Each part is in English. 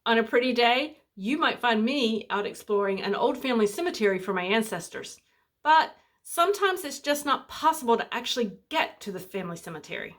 On a pretty day, you might find me out exploring an old family cemetery for my ancestors. But sometimes it's just not possible to actually get to the family cemetery.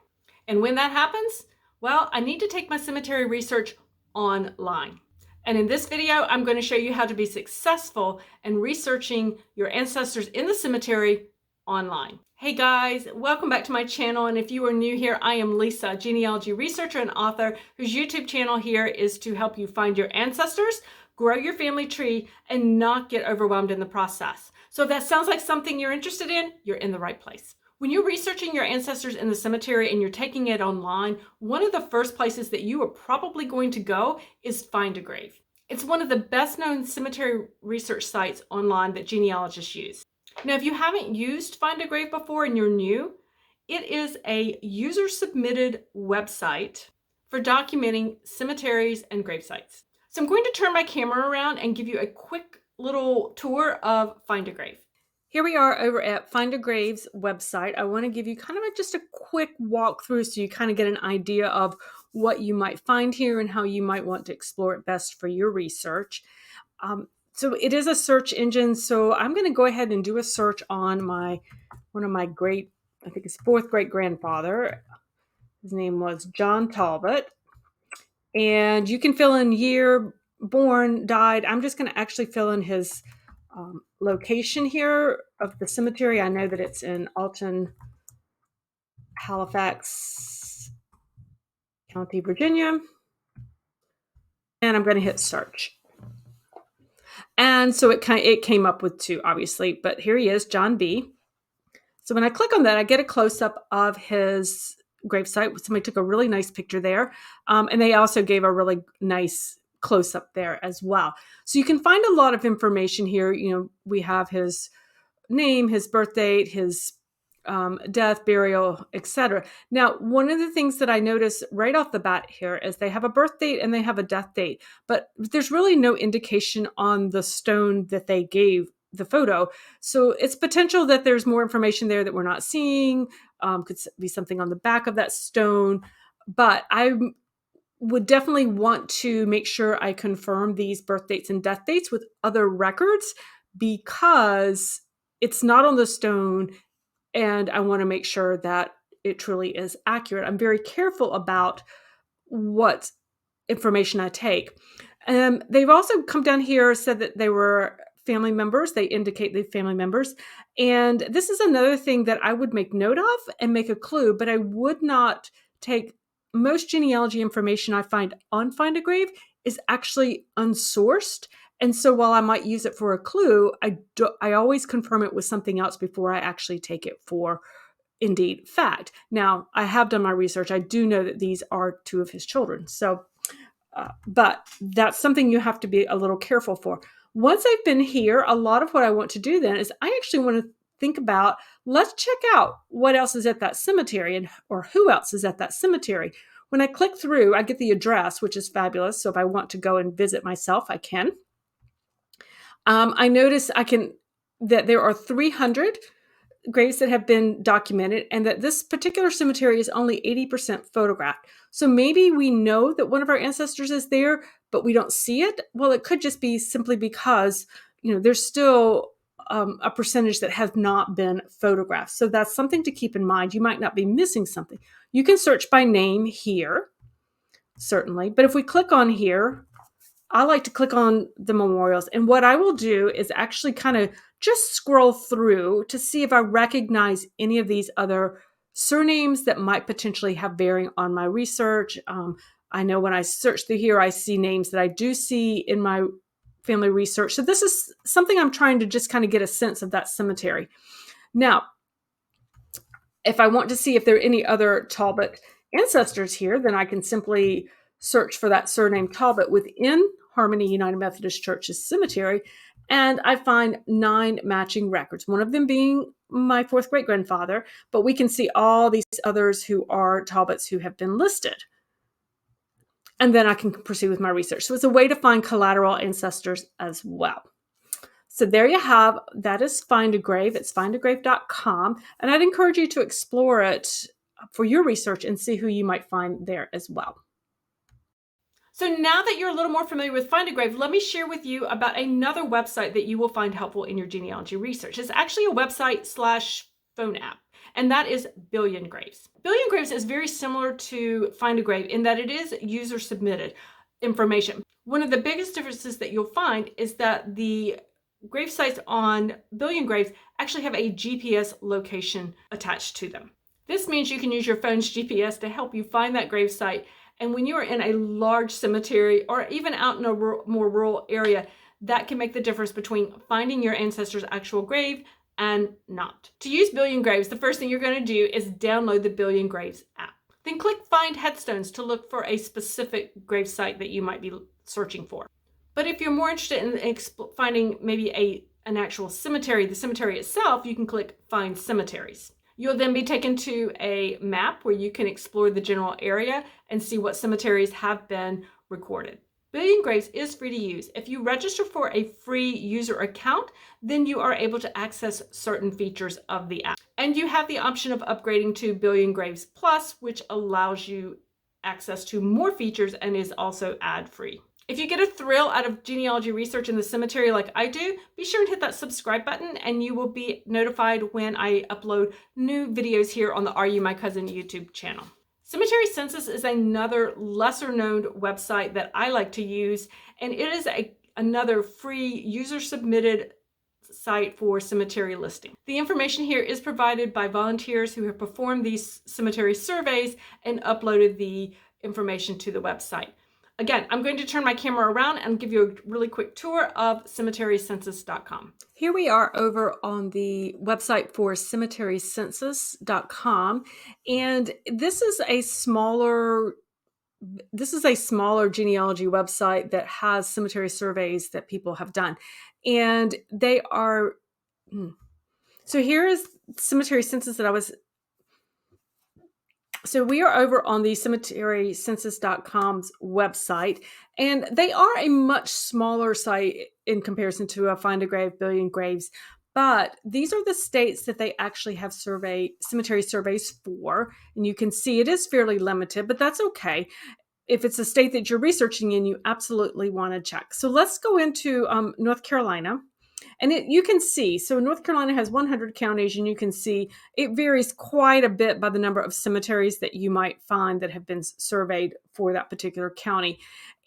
And when that happens, well, I need to take my cemetery research online. And in this video, I'm going to show you how to be successful in researching your ancestors in the cemetery online. Hey guys, welcome back to my channel. And if you are new here, I am Lisa, genealogy researcher and author, whose YouTube channel here is to help you find your ancestors, grow your family tree, and not get overwhelmed in the process. So if that sounds like something you're interested in, you're in the right place. When you're researching your ancestors in the cemetery and you're taking it online, one of the first places that you are probably going to go is Find a Grave. It's one of the best known cemetery research sites online that genealogists use. Now, if you haven't used Find a Grave before and you're new, it is a user-submitted website for documenting cemeteries and grave sites. So I'm going to turn my camera around and give you a quick little tour of Find a Grave. Here we are over at Find a Grave's website. I want to give you kind of just a quick walkthrough so you kind of get an idea of what you might find here and how you might want to explore it best for your research. So it is a search engine. So I'm going to go ahead and do a search on one of my I think his fourth great grandfather. His name was John Talbot. And you can fill in year, born, died. I'm just going to actually fill in his location here of the cemetery. I know that it's in Alton, Halifax County, Virginia. And I'm going to hit search. And so it came up with two, obviously, but here he is, John B. So when I click on that, I get a close-up of his gravesite. Somebody took a really nice picture there. And they also gave a really nice close-up there as well. So you can find a lot of information here. You know, we have his name, his birth date, his death, burial, etc. Now, one of the things that I notice right off the bat here is they have a birth date and they have a death date, but there's really no indication on the stone that they gave the photo. So it's potential that there's more information there that we're not seeing. Could be something on the back of that stone, but I would definitely want to make sure I confirm these birth dates and death dates with other records because it's not on the stone. And I want to make sure that it truly is accurate. I'm very careful about what information I take. They've also come down here, said that they were family members. They indicate they're family members. And this is another thing that I would make note of and make a clue, but I would not take most genealogy information I find on Find a Grave is actually unsourced. And so while I might use it for a clue, I always confirm it with something else before I actually take it for indeed fact. Now, I have done my research. I do know that these are two of his children. So, but that's something you have to be a little careful for. Once I've been here, a lot of what I want to do then is I actually want to think about, let's check out what else is at that cemetery or who else is at that cemetery. When I click through, I get the address, which is fabulous. So if I want to go and visit myself, I can. I notice that there are 300 graves that have been documented and that this particular cemetery is only 80% photographed. So maybe we know that one of our ancestors is there, but we don't see it. Well, it could just be simply because, there's still a percentage that has not been photographed. So that's something to keep in mind. You might not be missing something. You can search by name here, certainly. But if we click on here, I like to click on the memorials. And what I will do is actually kind of just scroll through to see if I recognize any of these other surnames that might potentially have bearing on my research. I know when I search through here, I see names that I do see in my family research. So this is something I'm trying to just kind of get a sense of that cemetery. Now, if I want to see if there are any other Talbot ancestors here, then I can simply search for that surname Talbot within Harmony United Methodist Church's cemetery, and I find 9 matching records, one of them being my fourth great grandfather, but we can see all these others who are Talbots who have been listed. And then I can proceed with my research. So it's a way to find collateral ancestors as well. So there you have, that is Find a Grave. It's findagrave.com, and I'd encourage you to explore it for your research and see who you might find there as well. So now that you're a little more familiar with Find a Grave, let me share with you about another website that you will find helpful in your genealogy research. It's actually a website/phone app, and that is Billion Graves. Billion Graves is very similar to Find a Grave in that it is user submitted information. One of the biggest differences that you'll find is that the grave sites on Billion Graves actually have a GPS location attached to them. This means you can use your phone's GPS to help you find that grave site. And when you are in a large cemetery or even out in a more rural area, that can make the difference between finding your ancestor's actual grave and not. To use Billion Graves, the first thing you're going to do is download the Billion Graves app. Then click Find Headstones to look for a specific grave site that you might be searching for. But if you're more interested in finding maybe an actual cemetery, the cemetery itself, you can click Find Cemeteries. You'll then be taken to a map where you can explore the general area and see what cemeteries have been recorded. Billion Graves is free to use. If you register for a free user account, then you are able to access certain features of the app. And you have the option of upgrading to Billion Graves Plus, which allows you access to more features and is also ad-free. If you get a thrill out of genealogy research in the cemetery like I do, be sure and hit that subscribe button and you will be notified when I upload new videos here on the Are You My Cousin YouTube channel. Cemetery Census is another lesser known website that I like to use, and it is another free user submitted site for cemetery listing. The information here is provided by volunteers who have performed these cemetery surveys and uploaded the information to the website. Again, I'm going to turn my camera around and give you a really quick tour of cemeterycensus.com. Here we are over on the website for cemeterycensus.com, and this is a smaller genealogy website that has cemetery surveys that people have done. And they are so here is cemetery census that I was. So we are over on the cemeterycensus.com's website, and they are a much smaller site in comparison to a Find a Grave, Billion Graves. But these are the states that they actually have cemetery surveys for. And you can see it is fairly limited, but that's okay. If it's a state that you're researching in, you absolutely want to check. So let's go into North Carolina. And you can see, so North Carolina has 100 counties, and you can see it varies quite a bit by the number of cemeteries that you might find that have been surveyed for that particular county.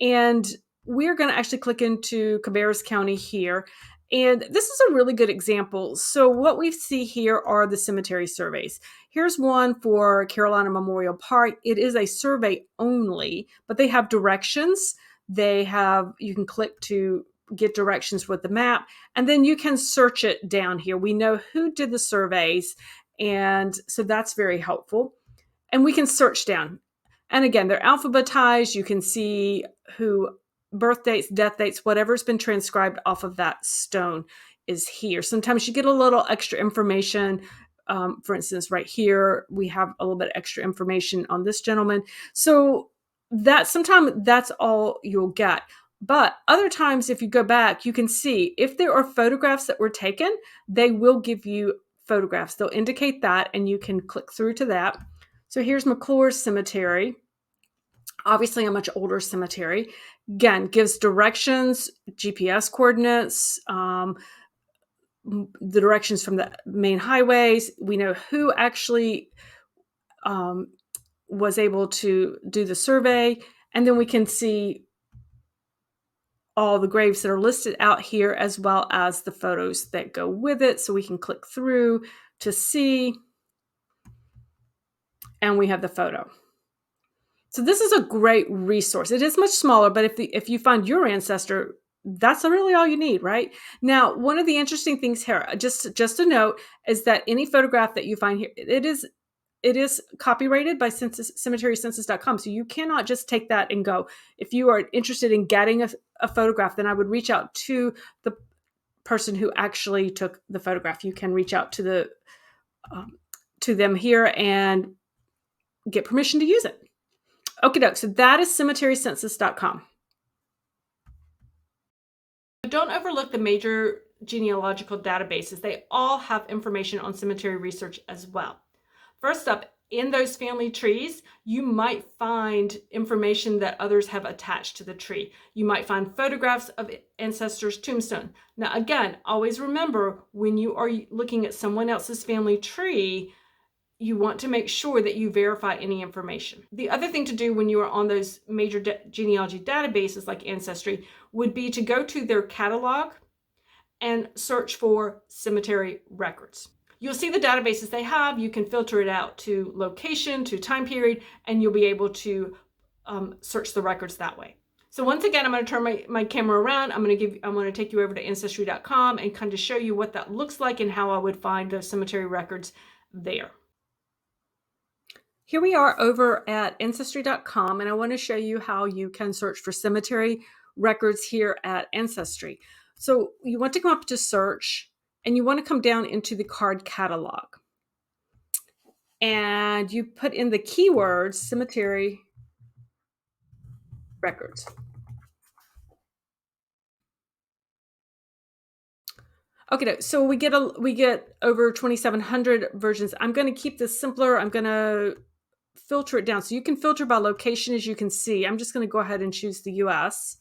And we're going to actually click into Cabarrus County here. And this is a really good example. So what we see here are the cemetery surveys. Here's one for Carolina Memorial Park. It is a survey only, but they have directions. You can click to get directions with the map, and then you can search it down here. We know who did the surveys, and so that's very helpful. And we can search down. And again, they're alphabetized. You can see who birth dates, death dates, whatever's been transcribed off of that stone is here. Sometimes you get a little extra information. For instance, right here, we have a little bit extra information on this gentleman. So sometimes that's all you'll get. But other times, if you go back, you can see if there are photographs that were taken, they will give you photographs. They'll indicate that, and you can click through to that. So here's McClure Cemetery, obviously a much older cemetery. Again, gives directions, GPS coordinates, the directions from the main highways. We know who actually was able to do the survey, and then we can see all the graves that are listed out here, as well as the photos that go with it. So we can click through to see, and we have the photo. So this is a great resource. It is much smaller, but if you find your ancestor, that's really all you need, right? Now, one of the interesting things here, just a note, is that any photograph that you find here, it is copyrighted by cemeterycensus.com. So you cannot just take that and go. If you are interested in getting a photograph, then I would reach out to the person who actually took the photograph. You can reach out to them here and get permission to use it. Okie doke. So that is cemeterycensus.com. Don't overlook the major genealogical databases. They all have information on cemetery research as well. First up, In those family trees, you might find information that others have attached to the tree. You might find photographs of ancestors' tombstone. Now, again, always remember when you are looking at someone else's family tree, you want to make sure that you verify any information. The other thing to do when you are on those major genealogy databases like Ancestry would be to go to their catalog and search for cemetery records. You'll see the databases they have. You can filter it out to location, to time period, and you'll be able to search the records that way. So once again, I'm going to turn my camera around. I'm going to take you over to ancestry.com and kind of show you what that looks like and how I would find those cemetery records there. Here we are over at ancestry.com, and I want to show you how you can search for cemetery records here at Ancestry. So you want to come up to search, and you want to come down into the card catalog. And you put in the keywords cemetery records. Okay, so we get over 2,700 versions. I'm going to keep this simpler. I'm going to filter it down. So you can filter by location, as you can see. I'm just going to go ahead and choose the US.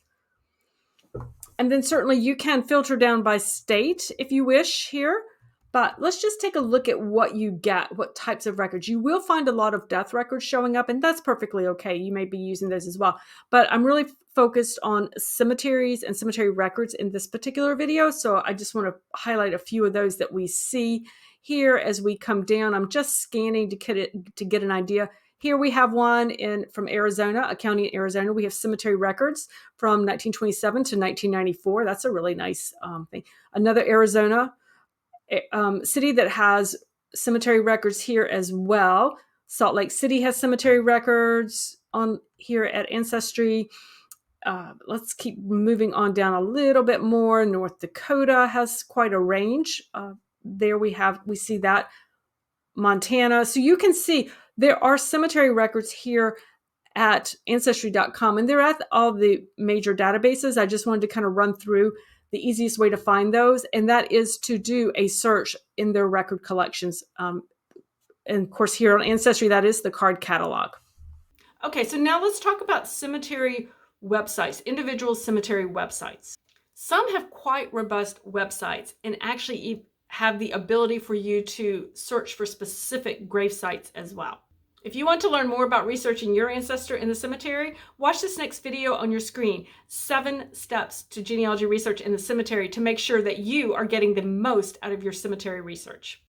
And then certainly you can filter down by state if you wish here. But let's just take a look at what you get, what types of records. You will find a lot of death records showing up, and that's perfectly okay. You may be using those as well. But I'm really focused on cemeteries and cemetery records in this particular video. So I just want to highlight a few of those that we see here as we come down. I'm just scanning to get an idea. Here we have one from Arizona, a county in Arizona. We have cemetery records from 1927 to 1994. That's a really nice thing. Another Arizona city that has cemetery records here as well. Salt Lake City has cemetery records on here at Ancestry. Let's keep moving on down a little bit more. North Dakota has quite a range. There we see that. Montana. So you can see there are cemetery records here at ancestry.com, and they're at all the major databases. I just wanted to kind of run through the easiest way to find those, and that is to do a search in their record collections. And of course, here on Ancestry, that is the card catalog. Okay, so now let's talk about cemetery websites, individual cemetery websites. Some have quite robust websites and actually have the ability for you to search for specific grave sites as well. If you want to learn more about researching your ancestor in the cemetery, watch this next video on your screen, 7 steps to genealogy research in the cemetery to make sure that you are getting the most out of your cemetery research.